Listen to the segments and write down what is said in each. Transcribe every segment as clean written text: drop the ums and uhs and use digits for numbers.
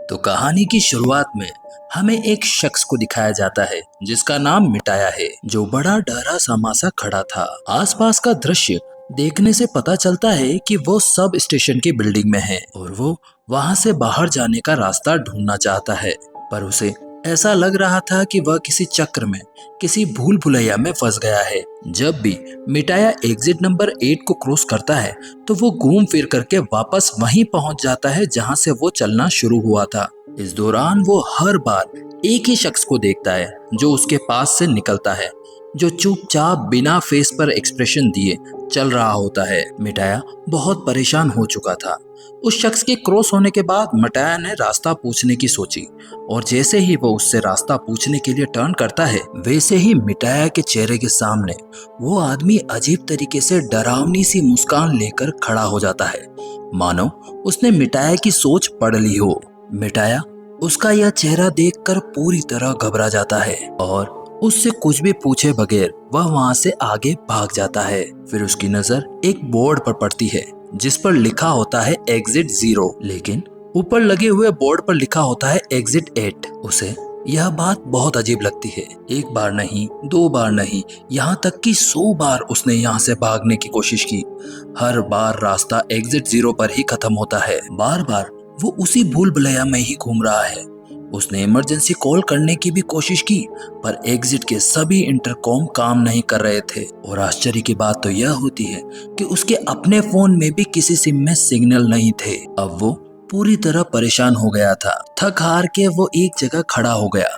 तो कहानी की शुरुआत में हमें एक शख्स को दिखाया जाता है जिसका नाम मिटाया है, जो बड़ा डरा समासा खड़ा था। आसपास का दृश्य देखने से पता चलता है कि वो सब स्टेशन की बिल्डिंग में है और वो वहां से बाहर जाने का रास्ता ढूंढना चाहता है, पर उसे ऐसा लग रहा था कि वह किसी चक्र में, किसी भूल भुलैया में फंस गया है। जब भी मिटाया एग्जिट नंबर 8 को क्रॉस करता है तो वो घूम फिर करके वापस वहीं पहुंच जाता है जहां से वो चलना शुरू हुआ था। इस दौरान वो हर बार एक ही शख्स को देखता है जो उसके पास से निकलता है, जो चुपचाप बिना फेस पर एक्सप्रेशन दिए चल रहा होता है। मिटाया बहुत परेशान हो चुका था। उस शख्स के क्रॉस होने के बाद मिटाया ने रास्ता पूछने की सोची, और जैसे ही वो उससे रास्ता पूछने के लिए टर्न करता है, वैसे ही मिटाया के चेहरे के सामने वो आदमी अजीब तरीके से डरावनी सी मुस्कान लेकर खड़ा हो जाता है, मानो उसने मिटाया की सोच पढ़ ली हो। मिटाया उसका यह चेहरा देखकर पूरी तरह घबरा जाता है और उससे कुछ भी पूछे बगैर वह वहां से आगे भाग जाता है। फिर उसकी नजर एक बोर्ड पर पड़ती है जिस पर लिखा होता है एग्जिट 0, लेकिन ऊपर लगे हुए बोर्ड पर लिखा होता है एग्जिट 8। उसे यह बात बहुत अजीब लगती है। एक बार नहीं, दो बार नहीं, यहाँ तक कि 100 बार उसने यहाँ से भागने की कोशिश की। हर बार रास्ता एग्जिट 0 पर ही खत्म होता है। बार बार वो उसी भूल भुलैया में ही घूम रहा है। उसने इमरजेंसी कॉल करने की भी कोशिश की, पर एग्जिट के सभी इंटरकॉम काम नहीं कर रहे थे। और आश्चर्य की बात तो यह होती है कि उसके अपने फोन में भी किसी सिम में सिग्नल नहीं थे। अब वो पूरी तरह परेशान हो गया था। थक हार के वो एक जगह खड़ा हो गया।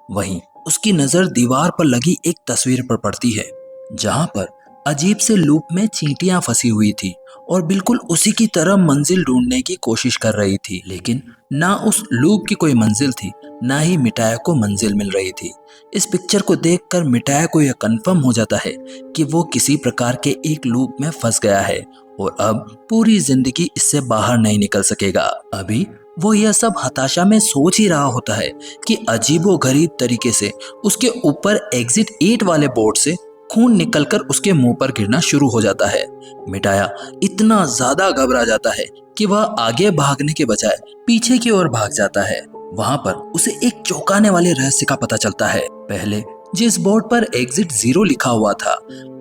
वहीं उसकी नजर दीवार पर लगी एक तस्वीर पर पड़ती है, जहां पर अजीब से लूप में चींटियां फंसी हुई थी और बिल्कुल उसी की तरह मंजिल ढूंढने की कोशिश कर रही थी। लेकिन ना उस लूप की कोई मंजिल थी, ना ही मिटाया को मंजिल मिल रही थी। इस पिक्चर को देखकर मिटाया को यह कंफर्म हो जाता है कि वो किसी प्रकार के एक लूप में फंस गया है और अब पूरी जिंदगी इससे बाहर नहीं निकल सकेगा। अभी वो यह सब हताशा में सोच ही रहा होता है कि अजीबोगरीब तरीके से उसके ऊपर एग्जिट 8 वाले बोर्ड से खून निकलकर उसके मुंह पर गिरना शुरू हो जाता है। मिटाया इतना ज्यादा घबरा जाता है कि वह आगे भागने के बजाय पीछे की ओर भाग जाता है। वहां पर उसे एक चौंकाने वाले रहस्य का पता चलता है। पहले जिस बोर्ड पर एग्जिट 0 लिखा हुआ था,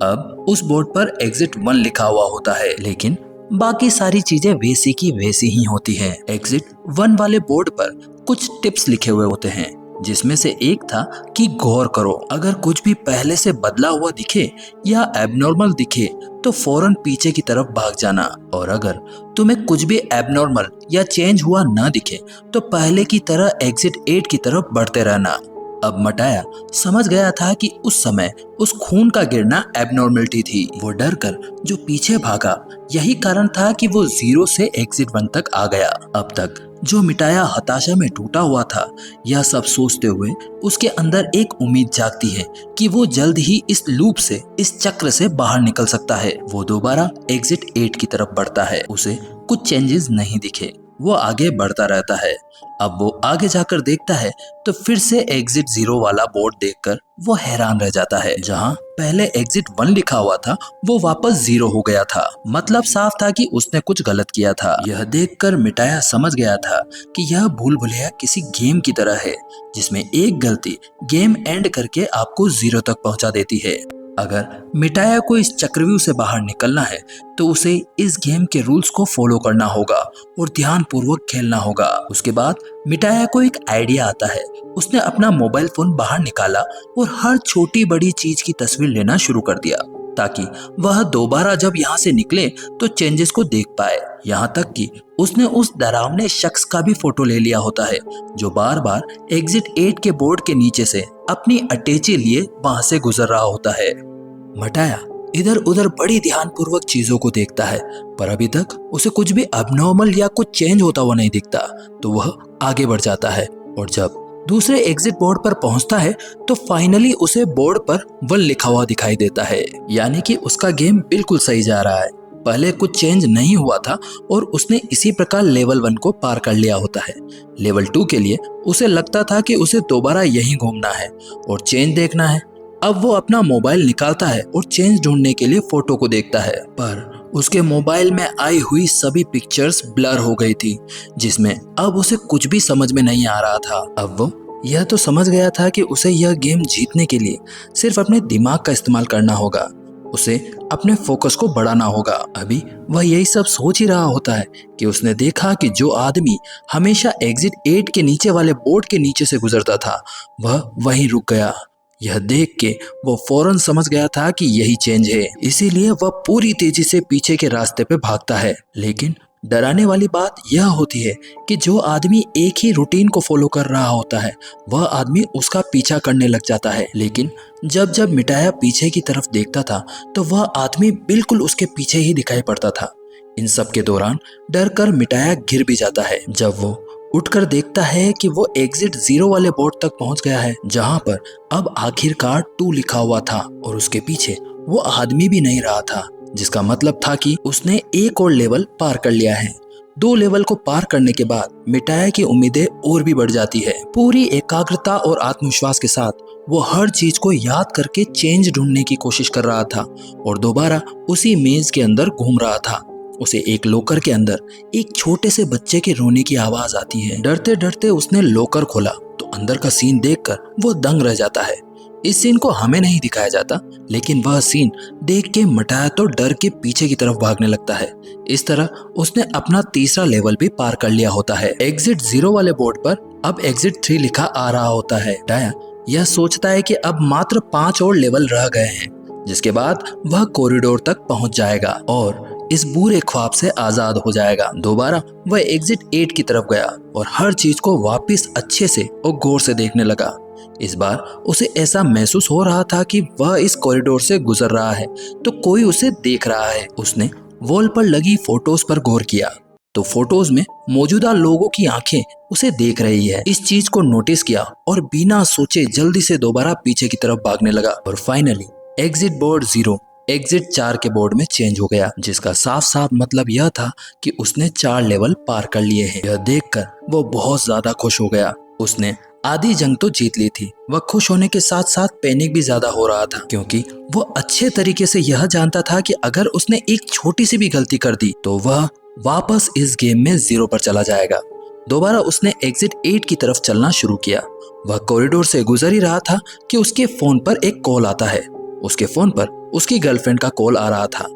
अब उस बोर्ड पर एग्जिट 1 लिखा हुआ होता है, लेकिन बाकी सारी चीजें वैसी की वैसी ही होती हैं। एग्जिट 1 वाले बोर्ड पर कुछ टिप्स लिखे हुए होते हैं, जिसमें से एक था कि गौर करो, अगर कुछ भी पहले से बदला हुआ दिखे या एबनॉर्मल दिखे तो फौरन पीछे की तरफ भाग जाना, और अगर तुम्हें कुछ भी एबनॉर्मल या चेंज हुआ ना दिखे तो पहले की तरह एग्जिट 8 की तरफ बढ़ते रहना। अब मिटाया समझ गया था कि उस समय उस खून का गिरना एबनॉर्मलिटी थी। वो डर कर जो पीछे भागा, यही कारण था कि वो 0 से एग्जिट 1 तक आ गया। अब तक जो मिटाया हताशा में टूटा हुआ था, यह सब सोचते हुए उसके अंदर एक उम्मीद जागती है कि वो जल्द ही इस लूप से, इस चक्र से बाहर निकल सकता है। वो दोबारा एग्जिट 8 की तरफ बढ़ता है। उसे कुछ चेंजेस नहीं दिखे। वो आगे बढ़ता रहता है। अब वो आगे जाकर देखता है तो फिर से एग्जिट 0 वाला बोर्ड देखकर वो हैरान रह जाता है। जहां पहले एग्जिट 1 लिखा हुआ था, वो वापस 0 हो गया था। मतलब साफ था कि उसने कुछ गलत किया था। यह देखकर मिटाया समझ गया था कि यह भूल भुलैया किसी गेम की तरह है, जिसमें एक गलती गेम एंड करके आपको 0 तक पहुंचा देती है। अगर मिटाया को इस चक्रव्यूह से बाहर निकलना है तो उसे इस गेम के रूल्स को फॉलो करना होगा और ध्यान पूर्वक खेलना होगा। उसके बाद मिटाया को एक आइडिया आता है। उसने अपना मोबाइल फोन बाहर निकाला और हर छोटी बड़ी चीज की तस्वीर लेना शुरू कर दिया, ताकि वह दोबारा जब यहाँ से निकले तो चेंजेस को देख पाए। यहाँ तक कि उसने उस डरावने शख्स का भी फोटो ले लिया होता है, जो बार बार एग्जिट 8 के बोर्ड के नीचे से अपनी अटैची लिए वहां से गुजर रहा होता है। मिटाया इधर उधर बड़ी ध्यानपूर्वक चीजों को देखता है, पर अभी तक उसे कुछ भी अबनॉर्मल या कुछ चेंज होता हुआ नहीं दिखता। तो वह आगे बढ़ जाता है और जब दूसरे एग्जिट बोर्ड पर पहुंचता है तो फाइनली उसे बोर्ड पर 1 लिखा हुआ दिखाई देता है, यानी कि उसका गेम बिल्कुल सही जा रहा है। पहले कुछ चेंज नहीं हुआ था और उसने इसी प्रकार लेवल 1 को पार कर लिया होता है। लेवल 2 के लिए उसे लगता था कि उसे दोबारा यहीं घूमना है और चेंज देखना है। अब वो अपना मोबाइल निकालता है और चेंज ढूंढने के लिए फोटो को देखता है, पर उसके मोबाइल में आई हुई सभी पिक्चर्स ब्लर हो गई थी, जिसमें अब उसे कुछ भी समझ में नहीं आ रहा था। अब वो यह तो समझ गया था कि उसे यह गेम जीतने के लिए सिर्फ अपने दिमाग का इस्तेमाल करना होगा, उसे अपने फोकस को बढ़ाना होगा। अभी वह यही सब सोच ही रहा होता है कि उसने देखा कि जो आदमी हमेशा एग्जिट 8 के नीचे वाले बोर्ड के नीचे से गुजरता था, वह वहीं रुक गया। यह देख के वो फौरन समझ गया था कि यही चेंज है, इसीलिए वह पूरी तेजी से पीछे के रास्ते पे भागता है। लेकिन डराने वाली बात यह होती है कि जो आदमी एक ही रूटीन को फॉलो कर रहा होता है, वह आदमी उसका पीछा करने लग जाता है। लेकिन जब जब मिटाया पीछे की तरफ देखता था तो वह आदमी बिल्कुल उसके पीछे ही दिखाई पड़ता था। इन सब के दौरान डर कर मिटाया गिर भी जाता है। जब वो उठकर देखता है कि वो एग्जिट 0 वाले बोर्ड तक पहुंच गया है, जहां पर अब आखिरकार 2 लिखा हुआ था और उसके पीछे वो आदमी भी नहीं रहा था, जिसका मतलब था कि उसने एक और लेवल पार कर लिया है। 2 लेवल को पार करने के बाद मिटाया की उम्मीदें और भी बढ़ जाती है। पूरी एकाग्रता और आत्मविश्वास के साथ वो हर चीज को याद करके चेंज ढूंढने की कोशिश कर रहा था और दोबारा उसी मेज के अंदर घूम रहा था। उसे एक लॉकर के अंदर एक छोटे से बच्चे के रोने की आवाज आती है। डरते डरते उसने लॉकर खोला तो अंदर का सीन देखकर वो दंग रह जाता है। इस सीन को हमें नहीं दिखाया जाता, लेकिन वह सीन देख के मिटाया तो डर के पीछे की तरफ भागने लगता है। इस तरह उसने अपना तीसरा लेवल भी पार कर लिया होता है। एग्जिट 0 वाले बोर्ड पर अब एग्जिट 3 लिखा आ रहा होता है। मिटाया यह सोचता है कि अब मात्र 5 और लेवल रह गए हैं, जिसके बाद वह कॉरिडोर तक पहुंच जाएगा और इस बुरे ख्वाब से आजाद हो जाएगा। दोबारा वह एग्जिट 8 की तरफ गया और हर चीज को वापस अच्छे से और गौर से देखने लगा। इस बार उसे ऐसा महसूस हो रहा था कि वह इस कॉरिडोर से गुजर रहा है तो कोई उसे देख रहा है। उसने वॉल पर लगी फोटोज पर गौर किया तो फोटोज में मौजूदा लोगों की आंखें उसे देख रही है। इस चीज को नोटिस किया और बिना सोचे जल्दी से दोबारा पीछे की तरफ भागने लगा और फाइनली एग्जिट बोर्ड 0 एग्जिट 4 के बोर्ड में चेंज हो गया, जिसका साफ साफ मतलब यह था कि उसने 4 लेवल पार कर लिए हैं। यह देखकर वो बहुत ज्यादा खुश हो गया। उसने आधी जंग तो जीत ली थी। वह खुश होने के साथ साथ पैनिक भी ज्यादा हो रहा था, क्योंकि वो अच्छे तरीके से यह जानता था कि अगर उसने एक छोटी सी भी गलती कर दी तो वह वापस इस गेम में 0 पर चला जाएगा। दोबारा उसने एग्जिट 8 की तरफ चलना शुरू किया। वह कॉरिडोर से गुजर ही रहा था कि उसके फोन पर एक कॉल आता है। उसके फोन पर उसकी गर्लफ्रेंड का कॉल आ रहा था।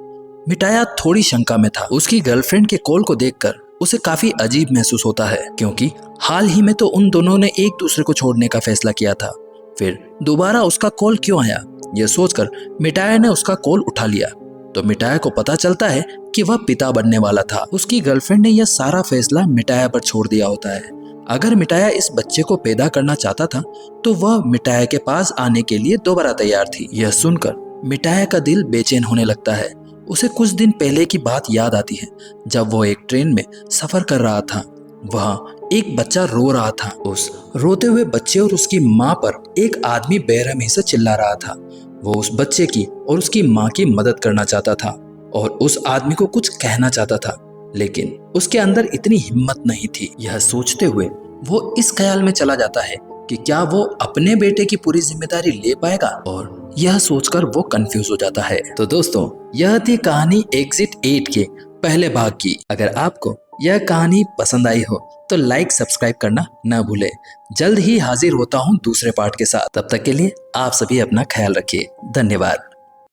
मिटाया थोड़ी शंका में था। उसकी गर्लफ्रेंड के कॉल को देखकर उसे काफी अजीब महसूस होता है, क्योंकि हाल ही में तो उन दोनों ने एक दूसरे को छोड़ने का फैसला किया था। फिर दोबारा उसका कॉल क्यों आया, यह सोचकर मिटाया ने उसका कॉल उठा लिया तो मिटाया को पता चलता है कि वह पिता बनने वाला था। उसकी गर्लफ्रेंड ने यह सारा फैसला मिटाया पर छोड़ दिया होता है। अगर मिटाया इस बच्चे को पैदा करना चाहता था तो वह मिटाया के पास आने के लिए दोबारा तैयार थी। यह सुनकर मिटाया का दिल बेचैन होने लगता है। उसे कुछ दिन पहले की बात याद आती है, जब वो एक ट्रेन में सफर कर रहा था। वहाँ एक बच्चा रो रहा था। उस रोते हुए बच्चे और उसकी माँ पर एक आदमी बेरहमी से चिल्ला रहा था। वो उस बच्चे की और उसकी माँ की मदद करना चाहता था और उस आदमी को कुछ कहना चाहता था, लेकिन उसके अंदर इतनी हिम्मत नहीं थी। यह सोचते हुए वो इस ख्याल में चला जाता है कि क्या वो अपने बेटे की पूरी जिम्मेदारी ले पाएगा, और यह सोचकर वो कंफ्यूज हो जाता है। तो दोस्तों, यह थी कहानी एग्जिट 8 के पहले भाग की। अगर आपको यह कहानी पसंद आई हो तो लाइक सब्सक्राइब करना न भूले। जल्द ही हाजिर होता हूँ दूसरे पार्ट के साथ। तब तक के लिए आप सभी अपना ख्याल रखिए। धन्यवाद।